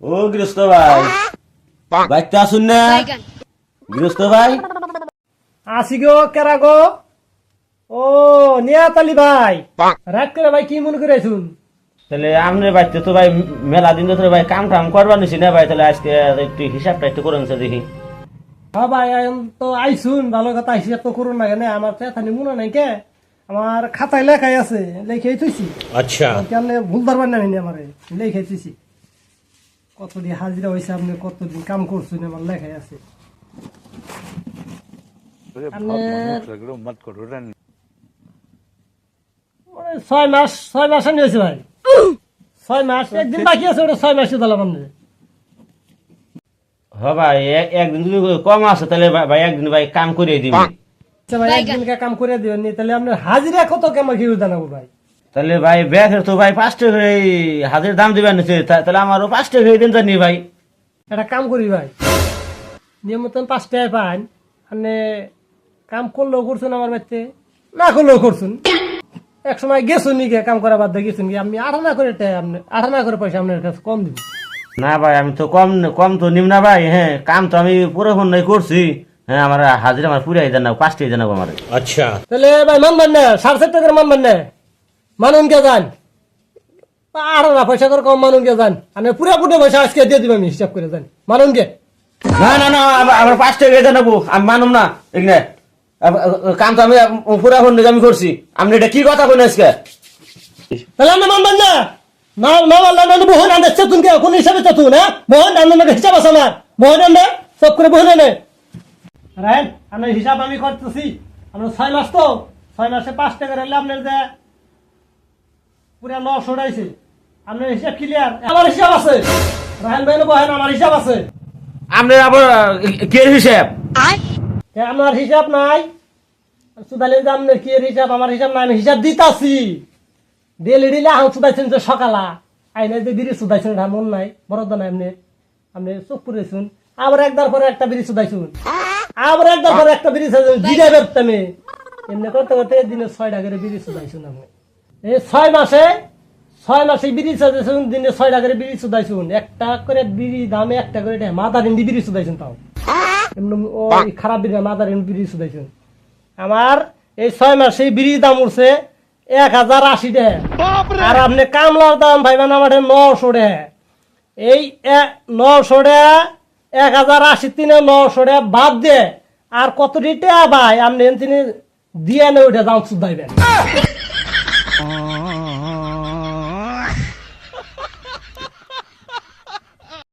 ও গৃহস্থ ভাই, বাইকটা আসুন না গৃহস্থ ভাই। আসি গো কেরা গো? ও নিয়াতালি ভাই, রাত করে ভাই কি মনে করে শুন? তাহলে আপনার বাড়িতে তো ভাই মেলা দিন ধরে ভাই কাম টাম করবার নিছি না ভাই, তাহলে আজকে একটু হিসাবটা একটু করেন স্যার দেখি। হ্যাঁ ভাই এখন তো আইসুন, ভালো কথা হিসাব তো করুন না কেন, আমার চেতানি মনে নাই কে, আমার খাতায় লেখাই আছে, লেখাই থুইছি। আচ্ছা কেন ভুল ধরবার না আমার লেখাই থুইছি, কতদিন হাজিরা হয়েছে আপনি কতদিন কাম করছেন আমার লেখাই আছে। আপনার 6 মাস হয়েছে ভাই, 6 মাস, একদিন বাকি আছে, ওটা 6 মাসে দিলাম আপনি। হ ভাই, একদিন যদি কম আছে তাহলে ভাই একদিন ভাই কাম করে দিবি। আচ্ছা ভাই একদিনকে কাম করে দিবেন নি, তাহলে আপনার হাজিরা কত কেমন কি জানাবো ভাই? তাহলে ভাই ব্যাগের তো ভাই 5 টাকা করে হাজির দাম দিবেন নিছে, তাহলে আমারও 5 টাকা করে দিন জানি ভাই। একটা কাম করি ভাই, নিয়মিত 5 টাকায় পান, আপনি কাম করলেও করছেন আমার বাড়িতে, না করলেও করছেন। এক সময় গেছুন নি কাম করা বাদ দিয়ে গেছুন, আমি 8 আনা করে আপনি 8 আনা করে পয়সা আপনার কাছে কম দিব। না ভাই আমি তো কম কম তো নিম না ভাই। হ্যাঁ কাম তো আমি পুরো নাই করছি। হ্যাঁ আমার হাজিরা আমার পুরাই জানাবো, 5 টাকা জানাবো আমার। আচ্ছা তাহলে ভাই মানবেন না, 7.5 টাকা করে মানবেন না, মানুন কে যান 8 আনা পয়সা করে কম, মানুন কে যান, আমি পুরো পয়সা আজকে দিয়ে দিব, আমি হিসাব করে যান, মানুন কে। না না না, আমার 5 টাকা জানাবো, আমি মানুম না এখানে। কাম তো আমি পুরা আমি করছি, আপনি এটা কি কথা কইন আজকে? তাহলে আপনি মানবেন না, না না বললাম না, বহুন আনতে চেতুন কে কোন হিসাবে চেতুন, হ্যাঁ বহুন আনন্দ হিসাব আছে আমার, বহুন আনন্দ সব করে বহুন আনে রায়ন, আপনার হিসাব আমি করতেছি। আপনার 6 মাস তো, 6 মাসে 5 টাকা রাখলে আপনার যে পুরা 900 উঠাইছে, আপনার হিসাব ক্লিয়ার, আমার হিসাব আছে রায়ন ভাই, বহেন আমার হিসাব আছে। আপনার আবার কে হিসাব? আমার হিসাব নাই সুদালি, আপনার কি হিসাব? আমার হিসাব নাই, আমি হিসাব দিতাছি ডেলি ডেলি আহ চুদাইছেন যে সকালা আইনে যে বিড়ি চুদাইছেন, এটা মন নাই বরদ নাই, আপনি আপনি চোখ পুরেছুন, আবার একদার পরে একটা বিড়ি চুদাইছুন, আবার একদার পরে একটা বিড়ি দিনে বেরতামে, এমনি করতে করতে দিনে 6 টাকা বিড়ি চুদাইছুন আপনি। এই 6 মাসে বিড়ি চুদাইছুন, দিনে 6 টাকা বিড়ি চুদাইছুন, একটা করে বিড়ি দামে একটা করে মাদার হিন্দি বিড়ি চুদাইছুন, তাও এমনি ওই খারাপ বিড়ি মাদার হিন্দি বিড়ি চুদাইছুন। আমার এই 6 মাসে বিড়ি দাম উঠছে 1080 টাকা, আর আপনি কামলার দাম ভাইবেন আমার 900 টাকা। এই 900 টাকা 1080 তিনে 900 টাকা বাদ দে আর কত টাকা ভাই আপনি দিয়ে নে ওইটা দাম শুধাইবেন।